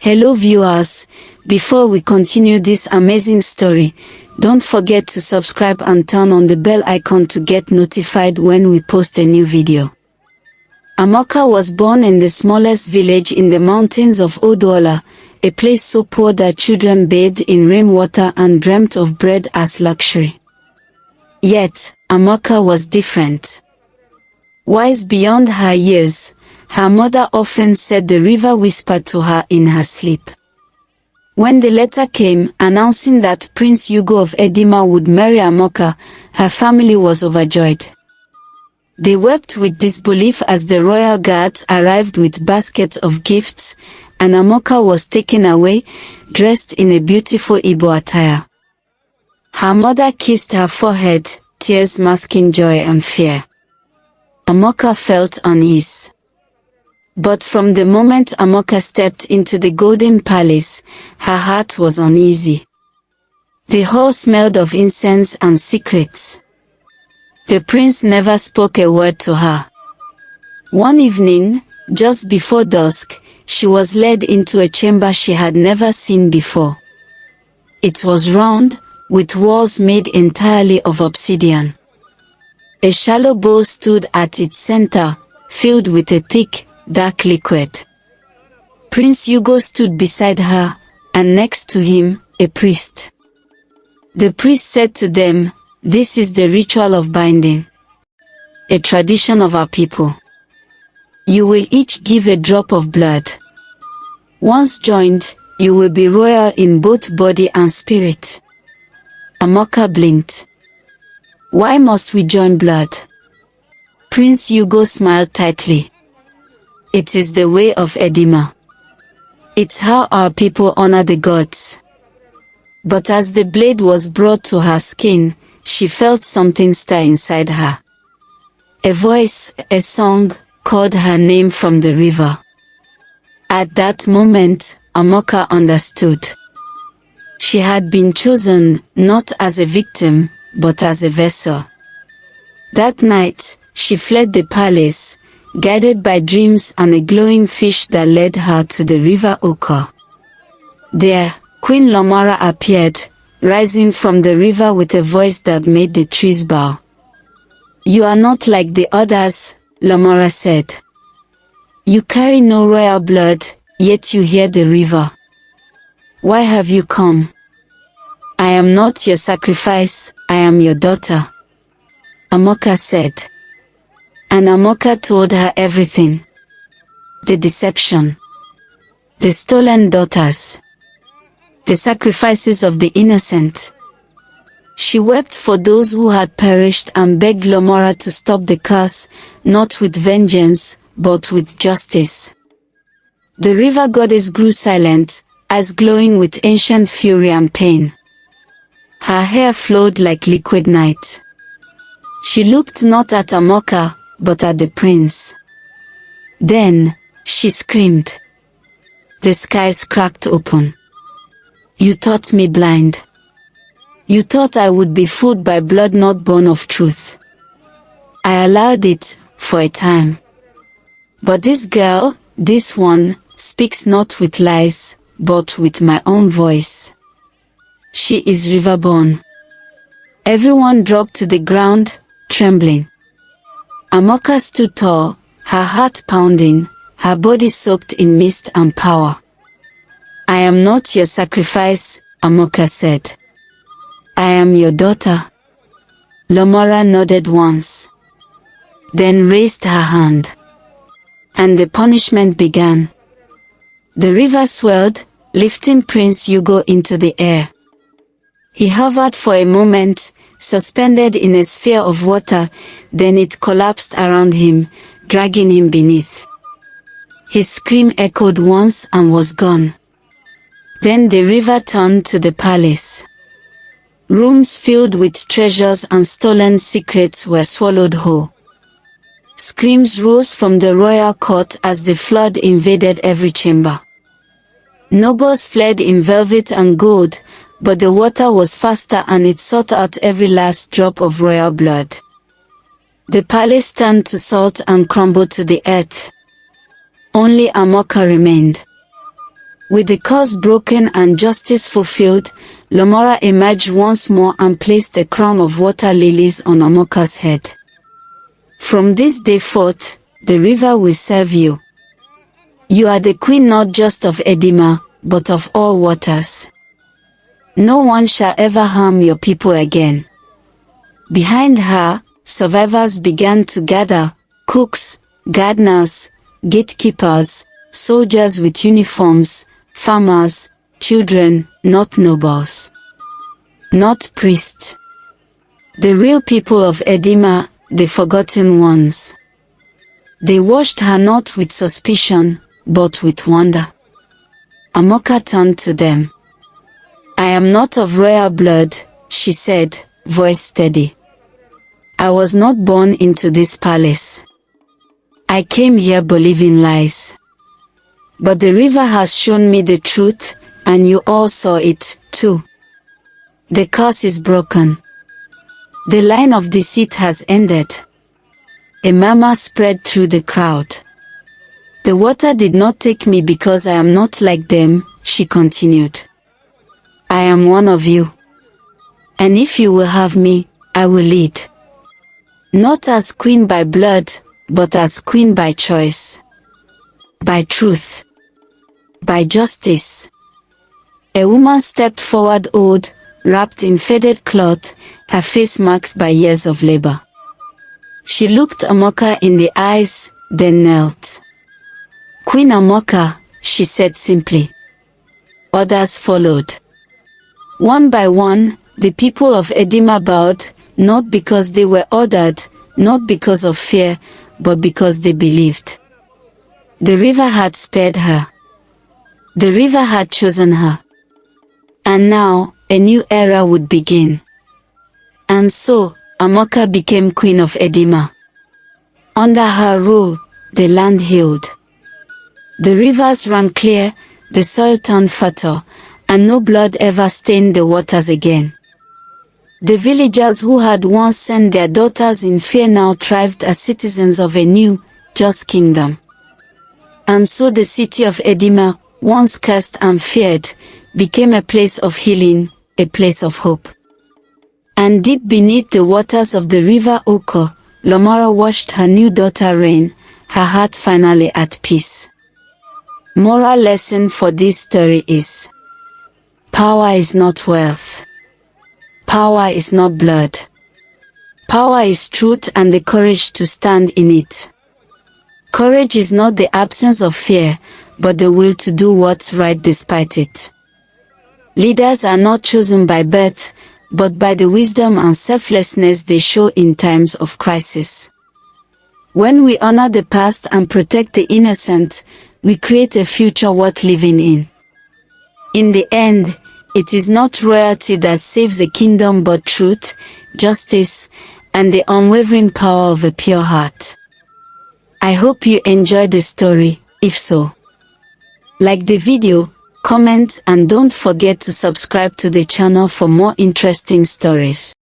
Hello viewers, before we continue this amazing story, don't forget to subscribe and turn on the bell icon to get notified when we post a new video. Amaka was born in the smallest village in the mountains of Odwalla, a place so poor that children bathed in rainwater and dreamt of bread as luxury. Yet, Amaka was different. Wise beyond her years, her mother often said the river whispered to her in her sleep. When the letter came announcing that Prince Hugo of Edima would marry Amaka, her family was overjoyed. They wept with disbelief as the royal guards arrived with baskets of gifts, and Amaka was taken away, dressed in a beautiful Igbo attire. Her mother kissed her forehead, tears masking joy and fear. Amaka felt unease. But from the moment Amaka stepped into the golden palace, her heart was uneasy. The hall smelled of incense and secrets. The prince never spoke a word to her. One evening, just before dusk, she was led into a chamber she had never seen before. It was round, with walls made entirely of obsidian. A shallow bowl stood at its center, filled with a thick, dark liquid. Prince Hugo stood beside her, and next to him, a priest. The priest said to them, "This is the ritual of binding, a tradition of our people. You will each give a drop of blood. Once joined, you will be royal in both body and spirit." Amaka blinked. "Why must we join blood?" Prince Hugo smiled tightly. "It is the way of Edima. It's how our people honor the gods." But as the blade was brought to her skin, she felt something stir inside her. A voice, a song, called her name from the river. At that moment, Amaka understood. She had been chosen, not as a victim, but as a vessel. That night, she fled the palace, guided by dreams and a glowing fish that led her to the river Oka. There, Queen Lomara appeared, rising from the river with a voice that made the trees bow. "You are not like the others," Lomara said. "You carry no royal blood, yet you hear the river. Why have you come?" "I am not your sacrifice, I am your daughter," Amaka said. And Amaka told her everything. The deception. The stolen daughters. The sacrifices of the innocent. She wept for those who had perished and begged Lomara to stop the curse, not with vengeance, but with justice. The river goddess grew silent, eyes glowing with ancient fury and pain. Her hair flowed like liquid night. She looked not at Amaka, but at the prince. Then, she screamed. The skies cracked open. "You thought me blind. You thought I would be fooled by blood not born of truth. I allowed it, for a time. But this girl, this one, speaks not with lies, but with my own voice. She is riverborn." Everyone dropped to the ground, trembling. Amaka stood tall, her heart pounding, her body soaked in mist and power. "I am not your sacrifice," Amaka said. "I am your daughter." Lomara nodded once, then raised her hand. And the punishment began. The river swelled, lifting Prince Hugo into the air. He hovered for a moment, suspended in a sphere of water, then it collapsed around him, dragging him beneath. His scream echoed once and was gone. Then the river turned to the palace. Rooms filled with treasures and stolen secrets were swallowed whole. Screams rose from the royal court as the flood invaded every chamber. Nobles fled in velvet and gold, but the water was faster and it sought out every last drop of royal blood. The palace turned to salt and crumbled to the earth. Only Amaka remained. With the curse broken and justice fulfilled, Lamora emerged once more and placed a crown of water lilies on Amaka's head. From this day forth, the river will serve you. You are the queen not just of Edima, but of all waters. No one shall ever harm your people again. Behind her, survivors began to gather: cooks, gardeners, gatekeepers, soldiers with uniforms, farmers, children, not nobles, not priests. The real people of Edima, the forgotten ones. They watched her not with suspicion, but with wonder. Amaka turned to them. "I am not of royal blood," she said, voice steady. "I was not born into this palace. I came here believing lies. But the river has shown me the truth, and you all saw it, too. The curse is broken. The line of deceit has ended." A murmur spread through the crowd. "The water did not take me because I am not like them," she continued. "I am one of you. And if you will have me, I will lead. Not as queen by blood, but as queen by choice. By truth. By justice." A woman stepped forward, old, wrapped in faded cloth, her face marked by years of labor. She looked Amaka in the eyes, then knelt. "Queen Amaka," she said simply. Others followed. One by one, the people of Edima bowed, not because they were ordered, not because of fear, but because they believed. The river had spared her. The river had chosen her. And now, a new era would begin. And so, Amaka became queen of Edima. Under her rule, the land healed. The rivers ran clear, the soil turned fertile, and no blood ever stained the waters again. The villagers who had once sent their daughters in fear now thrived as citizens of a new, just kingdom. And so the city of Edima, once cursed and feared, became a place of healing, a place of hope. And deep beneath the waters of the river Oko, Lamora watched her new daughter reign, her heart finally at peace. Moral lesson for this story is: power is not wealth. Power is not blood. Power is truth and the courage to stand in it. Courage is not the absence of fear, but the will to do what's right despite it. Leaders are not chosen by birth, but by the wisdom and selflessness they show in times of crisis. When we honor the past and protect the innocent, we create a future worth living in. In the end, it is not royalty that saves a kingdom but truth, justice, and the unwavering power of a pure heart. I hope you enjoyed the story. If so, like the video, comment, and don't forget to subscribe to the channel for more interesting stories.